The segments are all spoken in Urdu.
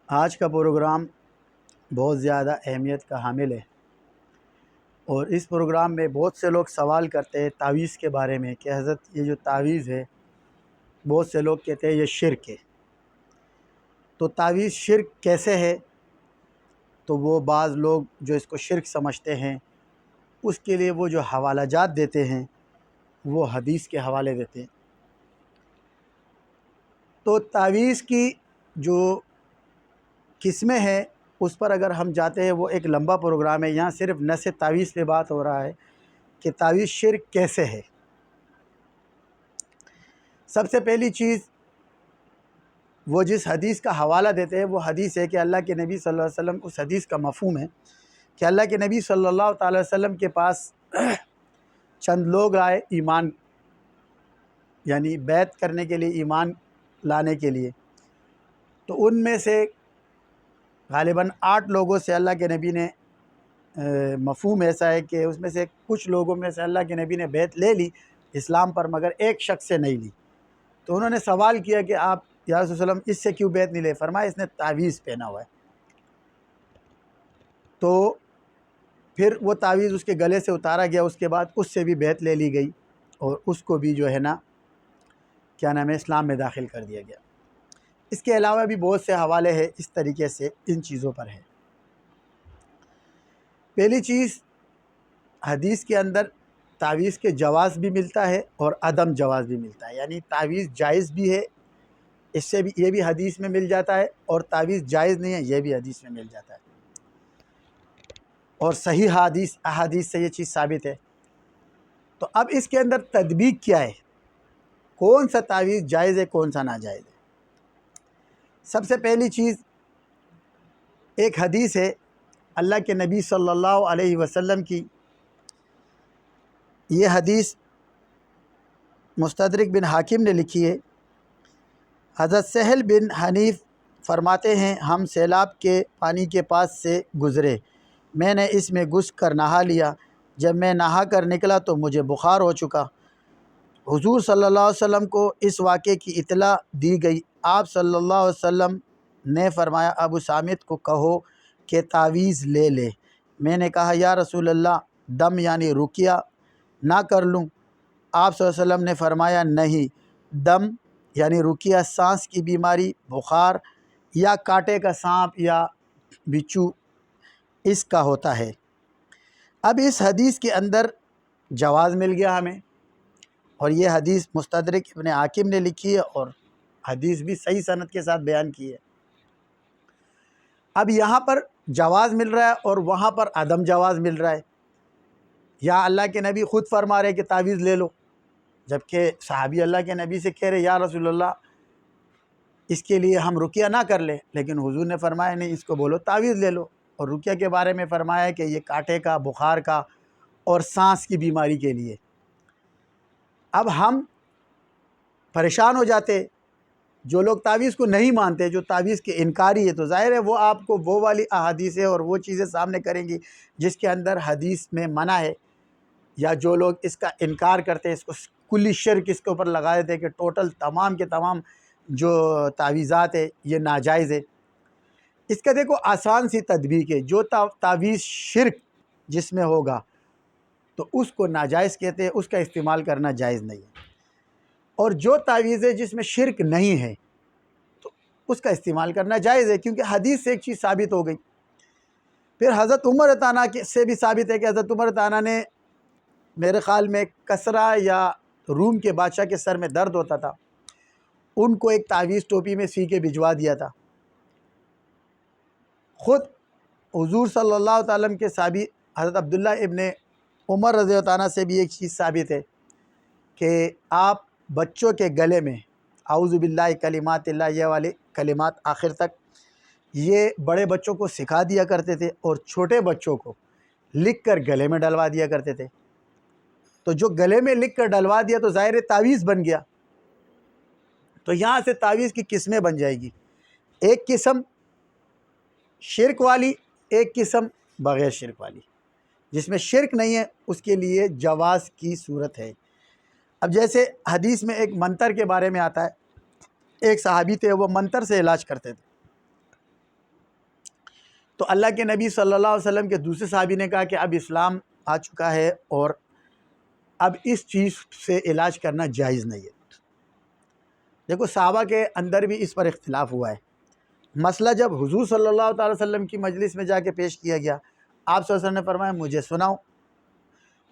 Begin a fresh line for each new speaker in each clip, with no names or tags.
آج کا پروگرام بہت زیادہ اہمیت کا حامل ہے، اور اس پروگرام میں بہت سے لوگ سوال کرتے ہیں تعویذ کے بارے میں کہ حضرت یہ جو تعویذ ہے، بہت سے لوگ کہتے ہیں یہ شرک ہے۔ تو تعویذ شرک کیسے ہے؟ تو وہ بعض لوگ جو اس کو شرک سمجھتے ہیں، اس کے لیے وہ جو حوالہ جات دیتے ہیں وہ حدیث کے حوالے دیتے ہیں۔ تو تعویذ کی جو قسمیں ہیں اس پر اگر ہم جاتے ہیں، وہ ایک لمبا پروگرام ہے۔ یہاں صرف نس تعویذ پہ بات ہو رہا ہے کہ تعویذ شرک کیسے ہے۔ سب سے پہلی چیز، وہ جس حدیث کا حوالہ دیتے ہیں وہ حدیث ہے کہ اللہ کے نبی صلی اللہ علیہ وسلم، اس حدیث کا مفہوم ہے کہ اللہ کے نبی صلی اللہ تعالی وسلم کے پاس چند لوگ آئے ایمان، یعنی بیعت کرنے کے لیے، ایمان لانے کے لیے۔ تو ان میں سے غالباً 8 لوگوں سے اللہ کے نبی نے مفہوم ایسا ہے کہ اس میں سے کچھ لوگوں میں سے اللہ کے نبی نے بیعت لے لی اسلام پر، مگر ایک شخص سے نہیں لی۔ تو انہوں نے سوال کیا کہ آپ یا رسول اللہ اس سے کیوں بیعت نہیں لے؟ فرمایا اس نے تعویذ پہنا ہوا ہے۔ تو پھر وہ تعویذ اس کے گلے سے اتارا گیا، اس کے بعد اس سے بھی بیعت لے لی گئی، اور اس کو بھی جو ہے نا کیا نام ہے، اسلام میں داخل کر دیا گیا۔ اس کے علاوہ بھی بہت سے حوالے ہیں، اس طریقے سے ان چیزوں پر ہے۔ پہلی چیز، حدیث کے اندر تعویذ کے جواز بھی ملتا ہے اور عدم جواز بھی ملتا ہے، یعنی تعویذ جائز بھی ہے، اس سے بھی یہ بھی حدیث میں مل جاتا ہے، اور تعویذ جائز نہیں ہے یہ بھی حدیث میں مل جاتا ہے، اور صحیح احادیث سے یہ چیز ثابت ہے۔ تو اب اس کے اندر تطبیق کیا ہے، کون سا تعویذ جائز ہے کون سا ناجائز ہے؟ سب سے پہلی چیز، ایک حدیث ہے اللہ کے نبی صلی اللہ علیہ وسلم کی، یہ حدیث مستدرک بن حاکم نے لکھی ہے۔ حضرت سہل بن حنیف فرماتے ہیں، ہم سیلاب کے پانی کے پاس سے گزرے، میں نے اس میں گھس کر نہا لیا، جب میں نہا کر نکلا تو مجھے بخار ہو چکا۔ حضور صلی اللہ علیہ وسلم کو اس واقعے کی اطلاع دی گئی۔ آپ صلی اللہ علیہ وسلم نے فرمایا، ابو سامت کو کہو کہ تعویذ لے لے۔ میں نے کہا، یا رسول اللہ، دم یعنی رقیہ نہ کر لوں؟ آپ صلی اللہ علیہ وسلم نے فرمایا، نہیں، دم یعنی رقیہ سانس کی بیماری، بخار یا کانٹے کا سانپ یا بچھو، اس کا ہوتا ہے۔ اب اس حدیث کے اندر جواز مل گیا ہمیں، اور یہ حدیث مستدرک ابن حاکم نے لکھی ہے، اور حدیث بھی صحیح سند کے ساتھ بیان کی ہے۔ اب یہاں پر جواز مل رہا ہے اور وہاں پر عدم جواز مل رہا ہے۔ یا اللہ کے نبی خود فرما رہے کہ تعویذ لے لو، جبکہ صحابی اللہ کے نبی سے کہہ رہے یا رسول اللہ اس کے لیے ہم رقیہ نہ کر لیں، لیکن حضور نے فرمایا نہیں، اس کو بولو تعویذ لے لو۔ اور رقیہ کے بارے میں فرمایا کہ یہ کانٹے کا، بخار کا اور سانس کی بیماری کے لیے۔ اب ہم پریشان ہو جاتے، جو لوگ تعویذ کو نہیں مانتے، جو تعویذ کے انکاری ہے، تو ظاہر ہے وہ آپ کو وہ والی احادیث اور وہ چیزیں سامنے کریں گی جس کے اندر حدیث میں منع ہے، یا جو لوگ اس کا انکار کرتے ہیں، اس کو کلی شرک اس کے اوپر لگا دیتے ہیں کہ ٹوٹل تمام کے تمام جو تعویذات ہے یہ ناجائز ہے۔ اس کا دیکھو آسان سی تطبیق ہے، جو تعویذ شرک جس میں ہوگا تو اس کو ناجائز کہتے ہیں، اس کا استعمال کرنا جائز نہیں ہے، اور جو تعویذ ہے جس میں شرک نہیں ہے تو اس کا استعمال کرنا جائز ہے، کیونکہ حدیث سے ایک چیز ثابت ہو گئی۔ پھر حضرت عمر رضی اللہ عنہ سے بھی ثابت ہے کہ حضرت عمر رضی اللہ عنہ نے، میرے خیال میں کسریٰ یا روم کے بادشاہ کے سر میں درد ہوتا تھا، ان کو ایک تعویذ ٹوپی میں سی کے بھجوا دیا تھا۔ خود حضور صلی اللہ تعالی عنہ کے صحابی حضرت عبداللہ ابن عمر رضی اللہ عنہ سے بھی ایک چیز ثابت ہے کہ آپ بچوں کے گلے میں اعوذ باللہ کلمات اللہ، یہ والے کلمات آخر تک، یہ بڑے بچوں کو سکھا دیا کرتے تھے، اور چھوٹے بچوں کو لکھ کر گلے میں ڈلوا دیا کرتے تھے۔ تو جو گلے میں لکھ کر ڈلوا دیا تو ظاہر تعویذ بن گیا۔ تو یہاں سے تعویذ کی قسمیں بن جائے گی، ایک قسم شرک والی، ایک قسم بغیر شرک والی۔ جس میں شرک نہیں ہے اس کے لیے جواز کی صورت ہے۔ اب جیسے حدیث میں ایک منتر کے بارے میں آتا ہے، ایک صحابی تھے وہ منتر سے علاج کرتے تھے، تو اللہ کے نبی صلی اللہ علیہ وسلم کے دوسرے صحابی نے کہا کہ اب اسلام آ چکا ہے اور اب اس چیز سے علاج کرنا جائز نہیں ہے۔ دیکھو صحابہ کے اندر بھی اس پر اختلاف ہوا ہے۔ مسئلہ جب حضور صلی اللہ تعالی وسلم کی مجلس میں جا کے پیش کیا گیا، آپ صلی اللہ علیہ وسلم نے فرمایا مجھے سناؤ،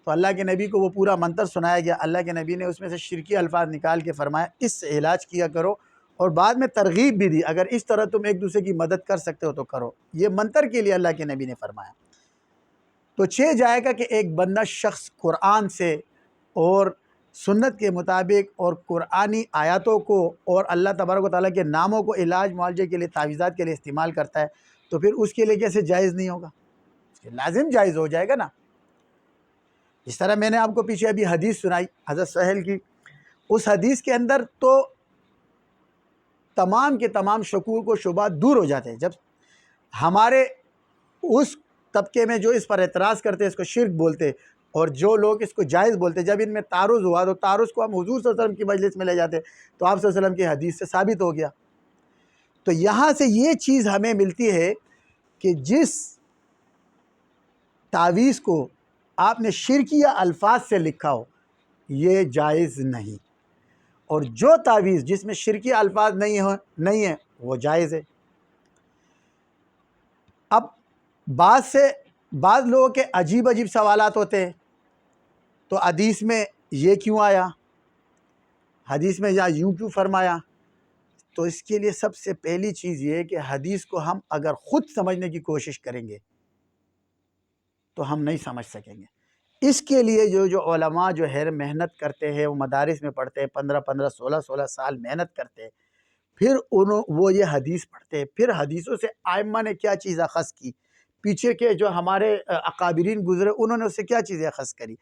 تو اللہ کے نبی کو وہ پورا منتر سنایا گیا۔ اللہ کے نبی نے اس میں سے شرکی الفاظ نکال کے فرمایا اس سے علاج کیا کرو، اور بعد میں ترغیب بھی دی اگر اس طرح تم ایک دوسرے کی مدد کر سکتے ہو تو کرو۔ یہ منتر کے لیے اللہ کے نبی نے فرمایا۔ تو جائے گا کہ ایک بندہ شخص قرآن سے اور سنت کے مطابق اور قرآنی آیاتوں کو اور اللہ تبارک و تعالیٰ کے ناموں کو علاج معالجے کے لیے تعویذات کے لیے استعمال کرتا ہے، تو پھر اس کے لیے کیسے جائز نہیں ہوگا؟ اس کے لازم جائز ہو جائے گا نا۔ جس طرح میں نے آپ کو پیچھے ابھی حدیث سنائی حضرت سہیل کی، اس حدیث کے اندر تو تمام کے تمام شکوک و شبہات دور ہو جاتے ہیں۔ جب ہمارے اس طبقے میں جو اس پر اعتراض کرتے اس کو شرک بولتے، اور جو لوگ اس کو جائز بولتے، جب ان میں تعارض ہوا تو تعارض کو ہم حضور صلی اللہ علیہ وسلم کی مجلس میں لے جاتے، تو آپ صلی اللہ علیہ وسلم کی حدیث سے ثابت ہو گیا۔ تو یہاں سے یہ چیز ہمیں ملتی ہے کہ جس تعویذ کو آپ نے شرکیہ الفاظ سے لکھا ہو یہ جائز نہیں، اور جو تعویذ جس میں شرکیہ الفاظ نہیں ہے وہ جائز ہے۔ اب بعض لوگوں کے عجیب سوالات ہوتے ہیں، تو حدیث میں یہ کیوں آیا، حدیث میں یا یوں کیوں فرمایا؟ تو اس کے لیے سب سے پہلی چیز یہ ہے کہ حدیث کو ہم اگر خود سمجھنے کی کوشش کریں گے تو ہم نہیں سمجھ سکیں گے۔ اس کے لیے جو علماء جو ہے محنت کرتے ہیں، وہ مدارس میں پڑھتے ہیں، 15 16 سال محنت کرتے ہیں، پھر وہ یہ حدیث پڑھتے ہیں، پھر حدیثوں سے ائمہ نے کیا چیز اخذ کی، پیچھے کے جو ہمارے اکابرین گزرے انہوں نے اس سے کیا چیزیں اخذ کری،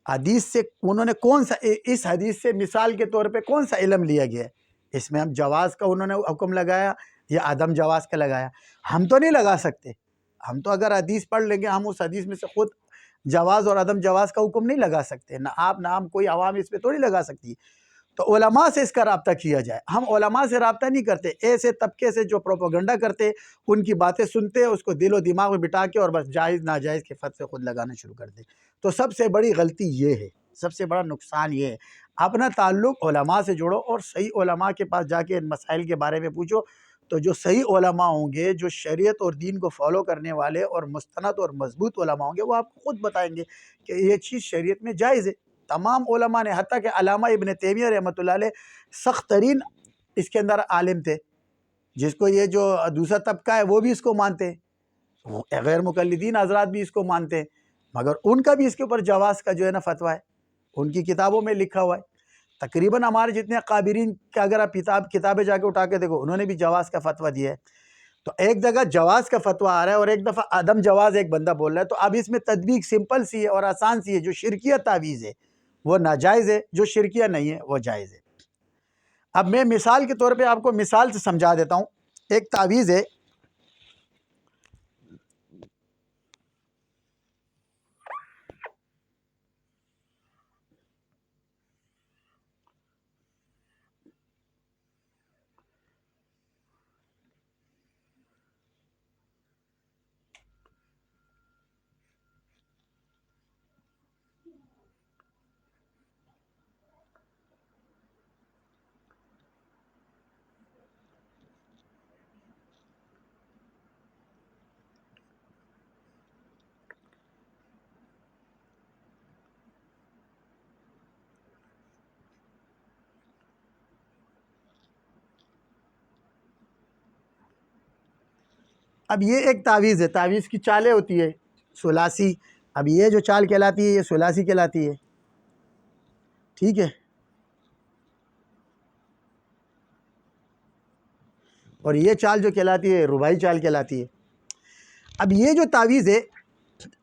حدیث سے انہوں نے کون سا، اس حدیث سے مثال کے طور پہ کون سا علم لیا گیا ہے، اس میں ہم جواز کا انہوں نے حکم لگایا یا عدم جواز کا لگایا؟ ہم تو نہیں لگا سکتے۔ ہم تو اگر حدیث پڑھ لیں گے ہم اس حدیث میں سے خود جواز اور عدم جواز کا حکم نہیں لگا سکتے، نہ آپ نہ ہم کوئی عوام اس پہ تھوڑی لگا سکتی۔ تو علماء سے اس کا رابطہ کیا جائے۔ ہم علماء سے رابطہ نہیں کرتے، ایسے طبقے سے جو پروپیگنڈا کرتے ان کی باتیں سنتے، اس کو دل و دماغ میں بٹا کے اور بس جائز ناجائز کے فتوے خود لگانا شروع کر دیں۔ تو سب سے بڑی غلطی یہ ہے، سب سے بڑا نقصان یہ ہے۔ اپنا تعلق علماء سے جوڑو اور صحیح علماء کے پاس جا کے ان مسائل کے بارے میں پوچھو، تو جو صحیح علماء ہوں گے، جو شریعت اور دین کو فالو کرنے والے اور مستند اور مضبوط علماء ہوں گے، وہ آپ کو خود بتائیں گے کہ یہ چیز شریعت میں جائز ہے۔ تمام علماء نے، حتیٰ کہ علامہ ابن تیمیہ رحمۃ اللہ علیہ سخت ترین اس کے اندر عالم تھے، جس کو یہ جو دوسرا طبقہ ہے وہ بھی اس کو مانتے ہیں، غیر مقلدین حضرات بھی اس کو مانتے ہیں، مگر ان کا بھی اس کے اوپر جواز کا جو ہے نا فتویٰ ہے، ان کی کتابوں میں لکھا ہوا ہے۔ تقریباً ہمارے جتنے قابرین کا اگر آپ کتابیں جا کے اٹھا کے دیکھو، انہوں نے بھی جواز کا فتویٰ دیا ہے۔ تو ایک جگہ جواز کا فتویٰ آ رہا ہے اور ایک دفعہ عدم جواز ایک بندہ بول رہا ہے، تو اب اس میں تطبیق سمپل سی ہے اور آسان سی ہے۔ جو شرکیہ تعویذ ہے وہ ناجائز ہے، جو شرکیہ نہیں ہے وہ جائز ہے۔ اب میں مثال کے طور پہ آپ کو مثال سے سمجھا دیتا ہوں۔ ایک تعویذ ہے، اب یہ ایک تعویذ ہے، تعویذ کی چالیں ہوتی ہے ثلاثی۔ اب یہ جو چال کہلاتی ہے یہ ثلاثی کہلاتی ہے، ٹھیک ہے، اور یہ چال جو کہلاتی ہے رباعی چال کہلاتی ہے۔ اب یہ جو تعویذ ہے،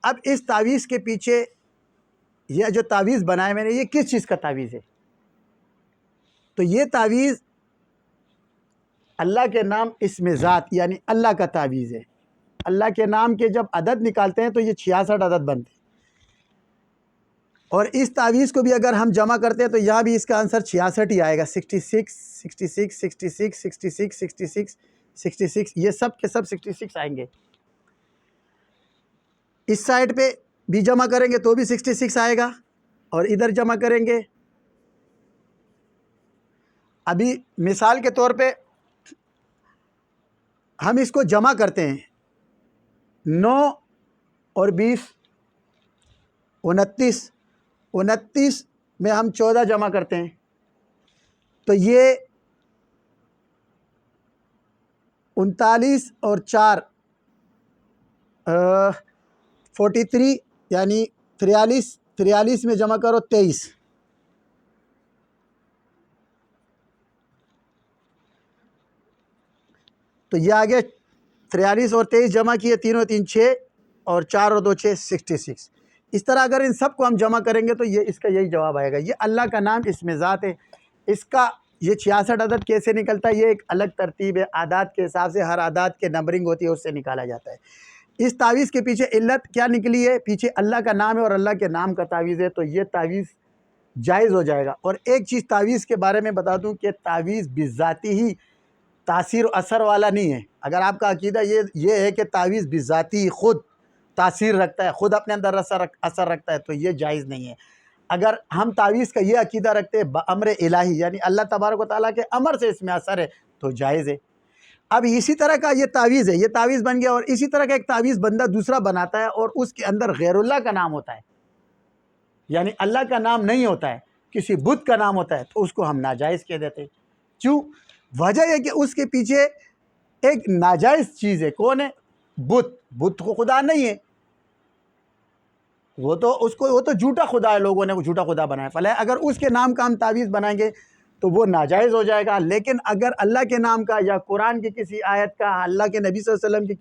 اب اس تعویذ کے پیچھے یہ جو تعویذ بنایا میں نے، یہ کس چیز کا تعویذ ہے؟ تو یہ تعویذ اللہ کے نام اسم ذات یعنی اللہ کا تعویذ ہے۔ اللہ کے نام کے جب عدد نکالتے ہیں تو یہ 66 عدد بنتے ہیں، اور اس تعویذ کو بھی اگر ہم جمع کرتے ہیں تو یہاں بھی اس کا آنسر 66 ہی آئے گا، 66 66 66 66 66 66 یہ سب کے سب 66 آئیں گے. اس سائڈ پہ بھی جمع کریں گے تو بھی 66 آئے گا, اور ادھر جمع کریں گے. ابھی مثال کے طور پہ ہم اس کو جمع کرتے ہیں, 9 اور 20 29, 29 میں ہم 14 جمع کرتے ہیں تو یہ 39 اور 4 43 یعنی 43 میں جمع کرو 23. تو یہ آگے 43 اور 23 جمع کیے, 3 اور 3 6 اور 4 اور 2 6 66. اس طرح اگر ان سب کو ہم جمع کریں گے تو یہ اس کا یہی جواب آئے گا. یہ اللہ کا نام اس میں ذات ہے. اس کا یہ 66 عدد کیسے نکلتا ہے, یہ ایک الگ ترتیب ہے, اعداد کے حساب سے ہر اعداد کے نمبرنگ ہوتی ہے, اس سے نکالا جاتا ہے. اس تعویذ کے پیچھے علت کیا نکلی ہے, پیچھے اللہ کا نام ہے اور اللہ کے نام کا تعویذ ہے, تو یہ تعویذ جائز ہو جائے گا. اور ایک چیز تعویذ کے بارے میں بتا دوں کہ تعویذ بذاتی ہی تاثیر و اثر والا نہیں ہے. اگر آپ کا عقیدہ یہ ہے کہ تعویذ بذاتی خود تاثیر رکھتا ہے, خود اپنے اندر اثر رکھتا ہے, تو یہ جائز نہیں ہے. اگر ہم تعویذ کا یہ عقیدہ رکھتے ہیں بامر الہی, یعنی اللہ تبارک و تعالیٰ کے امر سے اس میں اثر ہے, تو جائز ہے. اب اسی طرح کا یہ تعویذ ہے, یہ تعویذ بن گیا, اور اسی طرح کا ایک تعویذ بندہ دوسرا بناتا ہے اور اس کے اندر غیر اللہ کا نام ہوتا ہے, یعنی اللہ کا نام نہیں ہوتا ہے, کسی بت کا نام ہوتا ہے, تو اس کو ہم ناجائز کہہ دیتے ہیں. کیوں؟ وجہ یہ کہ اس کے پیچھے ایک ناجائز چیز ہے. کون ہے؟ بت. بت کو خدا نہیں ہے, وہ تو جھوٹا خدا ہے, لوگوں نے وہ جھوٹا خدا بنایا. فلاں اگر اس کے نام کا ہم تعویذ بنائیں گے تو وہ ناجائز ہو جائے گا. لیکن اگر اللہ کے نام کا یا قرآن کی کسی آیت کا, اللہ کے نبی صلی اللہ علیہ وسلم کی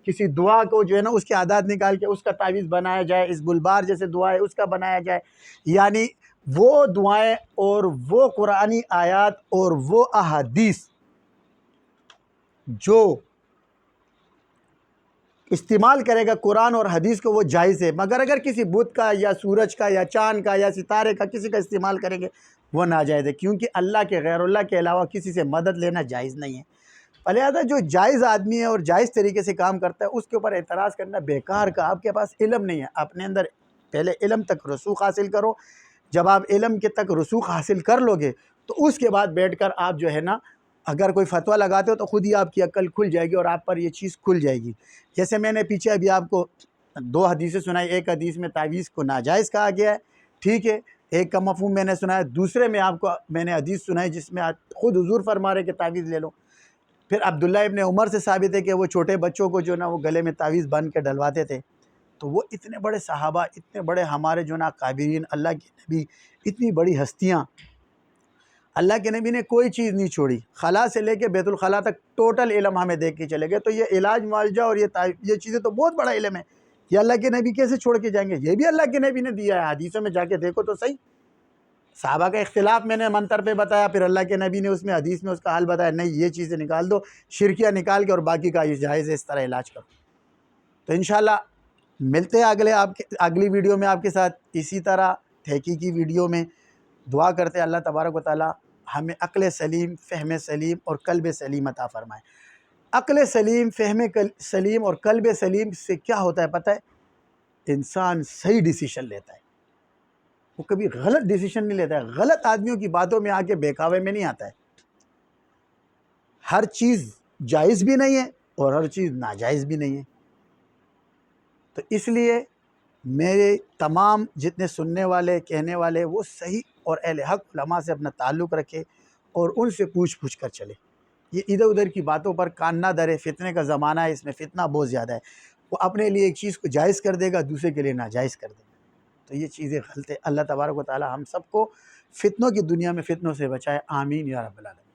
کسی دعا کو جو ہے نا اس کے اعداد نکال کے اس کا تعویذ بنایا جائے, اس گلبار جیسے دعا ہے اس کا بنایا جائے, یعنی وہ دعائیں اور وہ قرآنی آیات اور وہ احادیث جو استعمال کرے گا قرآن اور حدیث کو, وہ جائز ہے. مگر اگر کسی بت کا یا سورج کا یا چاند کا یا ستارے کا کسی کا استعمال کریں گے وہ ناجائز ہے, کیونکہ اللہ کے غیر اللہ کے علاوہ کسی سے مدد لینا جائز نہیں ہے. لہذا جو جائز آدمی ہے اور جائز طریقے سے کام کرتا ہے اس کے اوپر اعتراض کرنا بیکار کا. آپ کے پاس علم نہیں ہے, اپنے اندر پہلے علم تک رسوخ حاصل کرو. جب آپ علم کے تک رسوخ حاصل کر لو گے تو اس کے بعد بیٹھ کر آپ جو ہے نا اگر کوئی فتویٰ لگاتے ہو تو خود ہی آپ کی عقل کھل جائے گی اور آپ پر یہ چیز کھل جائے گی. جیسے میں نے پیچھے ابھی آپ کو 2 حدیثیں سنائی. ایک حدیث میں تعویذ کو ناجائز کہا گیا ہے, ٹھیک ہے, ایک کا مفہوم میں نے سنایا. دوسرے میں آپ کو میں نے حدیث سنائی جس میں خود حضور فرما رہے کہ تعویذ لے لو. پھر عبداللہ ابن عمر سے ثابت ہے کہ وہ چھوٹے بچوں کو جو نا وہ گلے میں تعویذ بن کے ڈلواتے تھے. تو وہ اتنے بڑے صحابہ, اتنے بڑے ہمارے جو نا قابرین, اللہ کے نبی, اتنی بڑی ہستیاں, اللہ کے نبی نے کوئی چیز نہیں چھوڑی. خلا سے لے کے بیت الخلا تک ٹوٹل علم ہمیں دیکھ کے چلے گئے. تو یہ علاج معالجہ اور یہ چیزیں تو بہت بڑا علم ہے. یہ اللہ کے نبی کیسے چھوڑ کے جائیں گے؟ یہ بھی اللہ کے نبی نے دیا ہے. حدیثوں میں جا کے دیکھو تو صحیح. صحابہ کا اختلاف میں نے منتر پہ بتایا, پھر اللہ کے نبی نے اس میں حدیث میں اس کا حل بتایا, نہیں یہ چیزیں نکال دو, شرکیہ نکال کے, اور باقی کا یہ جائز ہے, اس طرح علاج کرو. تو انشاءاللہ ملتے ہیں اگلی ویڈیو میں آپ کے ساتھ اسی طرح تحقیقی ویڈیو میں. دعا کرتے ہیں اللہ تبارک و تعالی ہمیں عقل سلیم, فہم سلیم اور قلب سلیم عطا فرمائے. عقل سلیم, فہم سلیم اور قلب سلیم سے کیا ہوتا ہے پتہ ہے؟ انسان صحیح ڈیسیشن لیتا ہے, وہ کبھی غلط ڈیسیشن نہیں لیتا ہے. غلط آدمیوں کی باتوں میں آ کے بہکاوے میں نہیں آتا ہے. ہر چیز جائز بھی نہیں ہے اور ہر چیز ناجائز بھی نہیں ہے. تو اس لیے میرے تمام جتنے سننے والے, کہنے والے, وہ صحیح اور اہل حق علماء سے اپنا تعلق رکھے اور ان سے پوچھ کر چلے. یہ ادھر ادھر کی باتوں پر کان نہ دھرے. فتنے کا زمانہ ہے, اس میں فتنہ بہت زیادہ ہے. وہ اپنے لیے ایک چیز کو جائز کر دے گا, دوسرے کے لیے ناجائز کر دے گا. تو یہ چیزیں غلط ہے. اللہ تبارک و تعالی ہم سب کو فتنوں کی دنیا میں فتنوں سے بچائے. آمین یا رب العالمین.